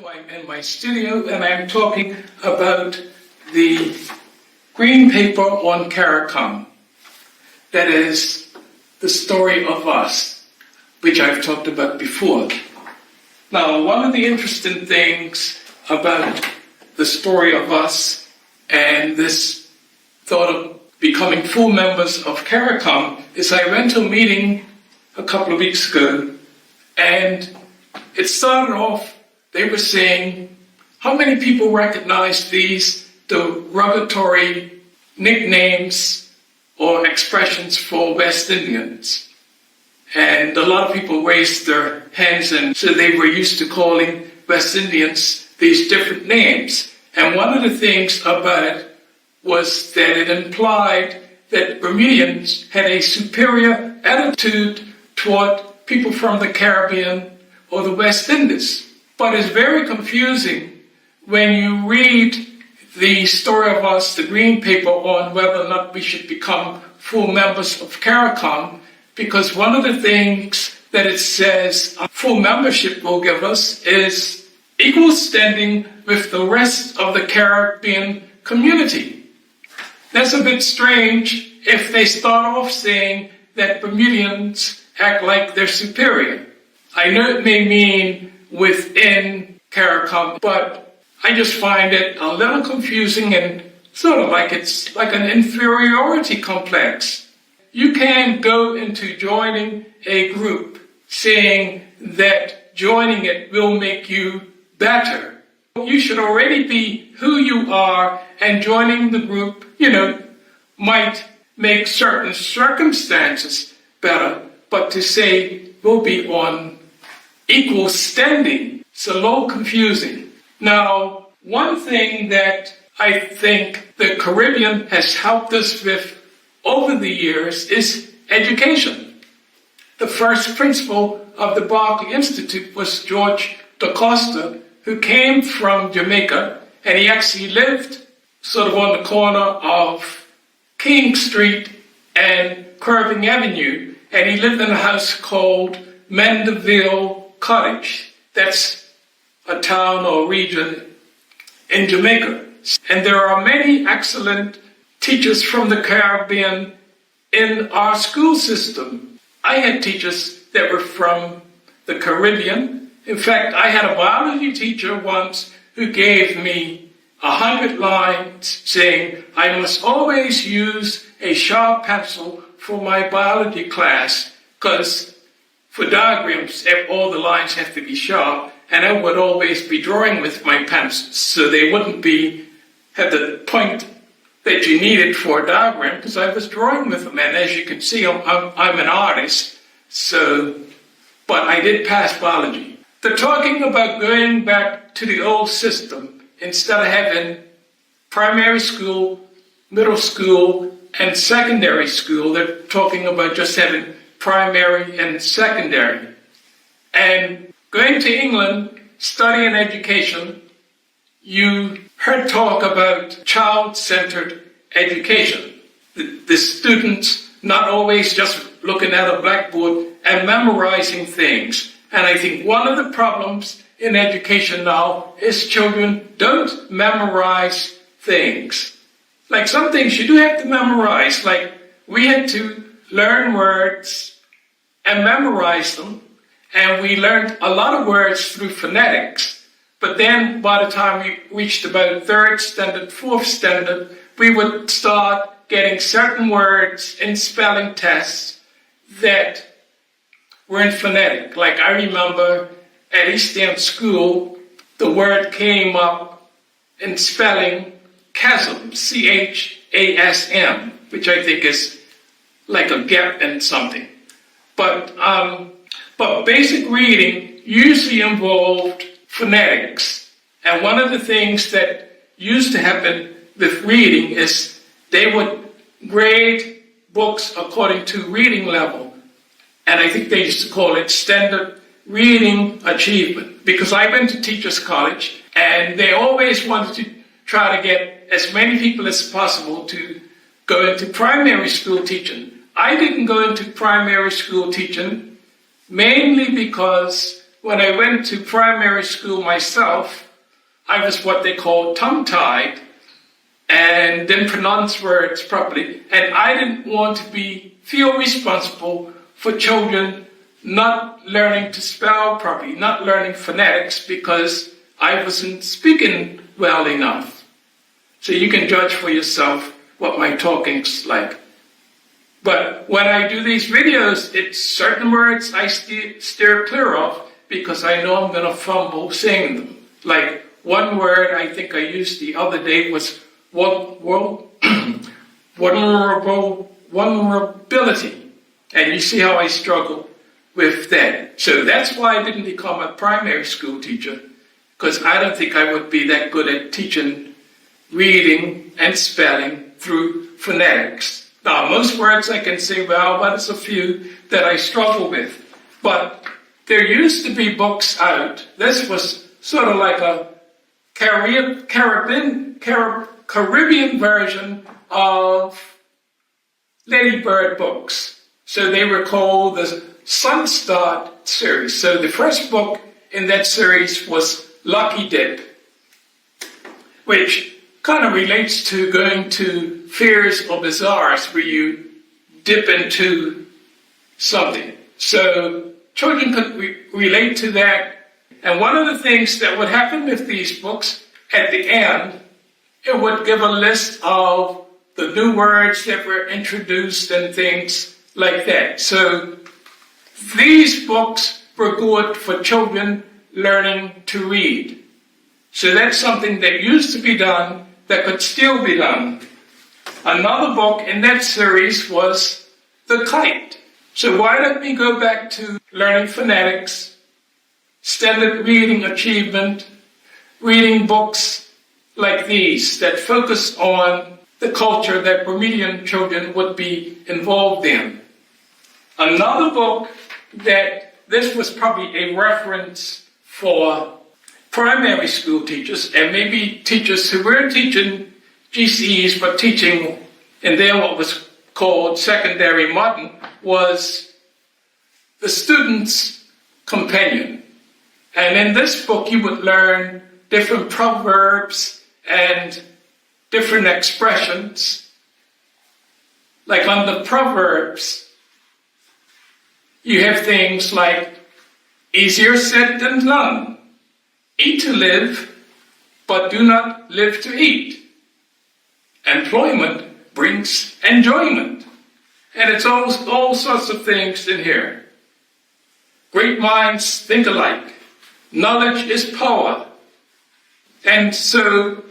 I'm in my studio and I'm talking about the green paper on Caricom. That is the story of us, which I've talked about before. Now, one of the interesting things about the story of us and this thought of becoming full members of Caricom is I went to a meeting a couple of weeks ago, and it started off, they were saying, how many people recognize these derogatory nicknames or expressions for West Indians? And a lot of people raised their hands, and so they were used to calling West Indians these different names. And one of the things about it was that it implied that Bermudians had a superior attitude toward people from the Caribbean or the West Indies. But it's very confusing when you read the story of us, the green paper, on whether or not we should become full members of Caricom, because one of the things that it says full membership will give us is equal standing with the rest of the Caribbean community. That's a bit strange if they start off saying that Bermudians act like they're superior. I know it may mean within Caricom, but I just find it a little confusing and sort of like it's like an inferiority complex. You can't go into joining a group saying that joining it will make you better. You should already be who you are, and joining the group, might make certain circumstances better, but to say we'll be on equal standing, it's a little confusing. Now, one thing that I think the Caribbean has helped us with over the years is education. The first principal of the Berkeley Institute was George DaCosta, who came from Jamaica, and he actually lived sort of on the corner of King Street and Curving Avenue, and he lived in a house called Mandeville Cottage. That's a town or region in Jamaica. And there are many excellent teachers from the Caribbean in our school system. I had teachers that were from the Caribbean. In fact, I had a biology teacher once who gave me 100 lines saying I must always use a sharp pencil for my biology class, because for diagrams, all the lines have to be sharp, and I would always be drawing with my pencils, so they wouldn't have the point that you needed for a diagram, because I was drawing with them. And as you can see, I'm an artist, but I did pass biology. They're talking about going back to the old system. Instead of having primary school, middle school, and secondary school, they're talking about just having primary and secondary. And going to England, studying education, you heard talk about child-centered education. The students not always just looking at a blackboard and memorizing things. And I think one of the problems in education now is children don't memorize things. Like some things you do have to memorize. Like we had to learn words and memorize them. And we learned a lot of words through phonetics. But then by the time we reached about third standard, fourth standard, we would start getting certain words in spelling tests that were in phonetic. Like I remember at East End School, the word came up in spelling chasm, C-H-A-S-M, which I think is like a gap in something. But basic reading usually involved phonetics. And one of the things that used to happen with reading is they would grade books according to reading level. And I think they used to call it standard reading achievement. Because I went to Teachers College, and they always wanted to try to get as many people as possible to go into primary school teaching. I didn't go into primary school teaching mainly because when I went to primary school myself, I was what they call tongue-tied and didn't pronounce words properly. And I didn't want to feel responsible for children not learning to spell properly, not learning phonetics, because I wasn't speaking well enough. So you can judge for yourself what my talking's like. But when I do these videos, it's certain words I steer clear of because I know I'm going to fumble saying them. Like one word I think I used the other day was vulnerability. And you see how I struggle with that. So that's why I didn't become a primary school teacher, because I don't think I would be that good at teaching reading and spelling through phonetics. Now, most words I can say well, but it's a few that I struggle with. But there used to be books out. This was sort of like a Caribbean version of Lady Bird books. So they were called the Sunstart series. So the first book in that series was Lucky Dip, which kind of relates to going to fairs or bazaars where you dip into something. So children could relate to that. And one of the things that would happen with these books, at the end, it would give a list of the new words that were introduced and things like that. So these books were good for children learning to read. So that's something that used to be done that could still be done. Another book in that series was The Kite. So why don't we go back to learning phonetics, standard reading achievement, reading books like these that focus on the culture that Bermudian children would be involved in. Another book that this was probably a reference for primary school teachers and maybe teachers who weren't teaching GCEs but teaching in then what was called secondary modern was The Student's Companion. And in this book you would learn different proverbs and different expressions. Like on the proverbs, you have things like easier said than done. Eat to live, but do not live to eat. Employment brings enjoyment. And it's all sorts of things in here. Great minds think alike. Knowledge is power. And so,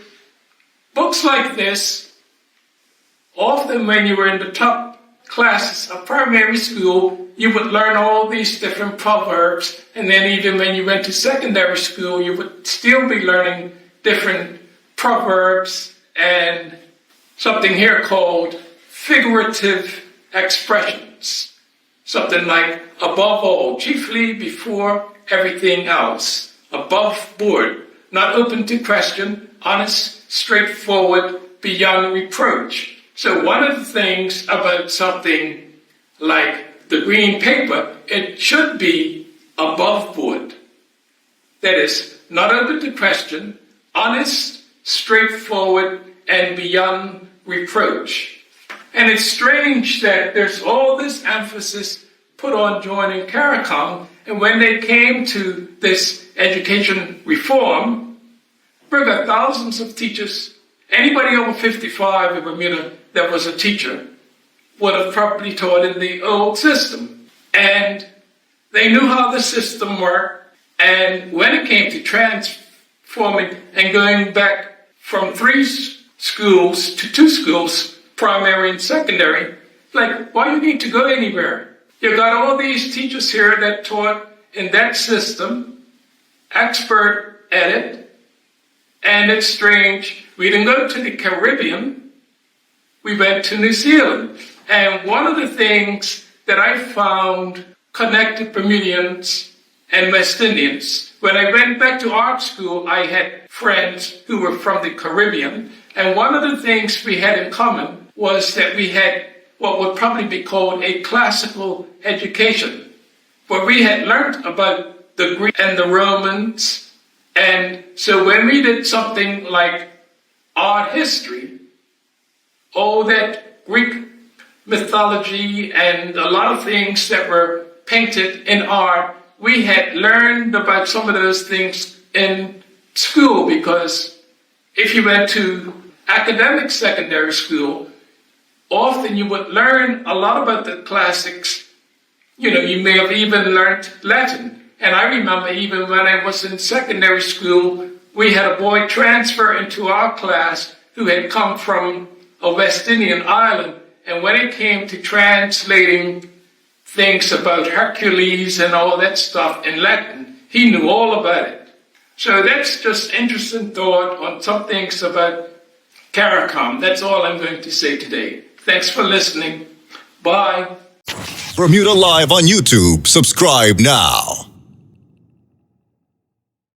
books like this, often when you were in the top classes of primary school, you would learn all these different proverbs, and then even when you went to secondary school, you would still be learning different proverbs and something here called figurative expressions. Something like above all, chiefly before everything else, above board, not open to question, honest, straightforward, beyond reproach. So one of the things about something like the green paper, it should be above board. That is, not open to question, honest, straightforward, and beyond reproach. And it's strange that there's all this emphasis put on joining Caricom, and when they came to this education reform, there were thousands of teachers. Anybody over 55 in Bermuda that was a teacher would have probably taught in the old system. And they knew how the system worked. And when it came to transforming and going back from 3 schools to 2 schools, primary and secondary, like, why do you need to go anywhere? You got all these teachers here that taught in that system, expert at it, and it's strange. We didn't go to the Caribbean, we went to New Zealand. And one of the things that I found connected Bermudians and West Indians, when I went back to art school, I had friends who were from the Caribbean, and one of the things we had in common was that we had what would probably be called a classical education, where we had learned about the Greek and the Romans. And so when we did something like art history, all that Greek mythology and a lot of things that were painted in art, we had learned about some of those things in school, because if you went to academic secondary school, often you would learn a lot about the classics. You know, you may have even learned Latin. And I remember even when I was in secondary school, we had a boy transfer into our class who had come from a West Indian island. And when it came to translating things about Hercules and all that stuff in Latin, he knew all about it. So that's just interesting thought on some things about Caricom. That's all I'm going to say today. Thanks for listening. Bye. Bermuda Live on YouTube. Subscribe now.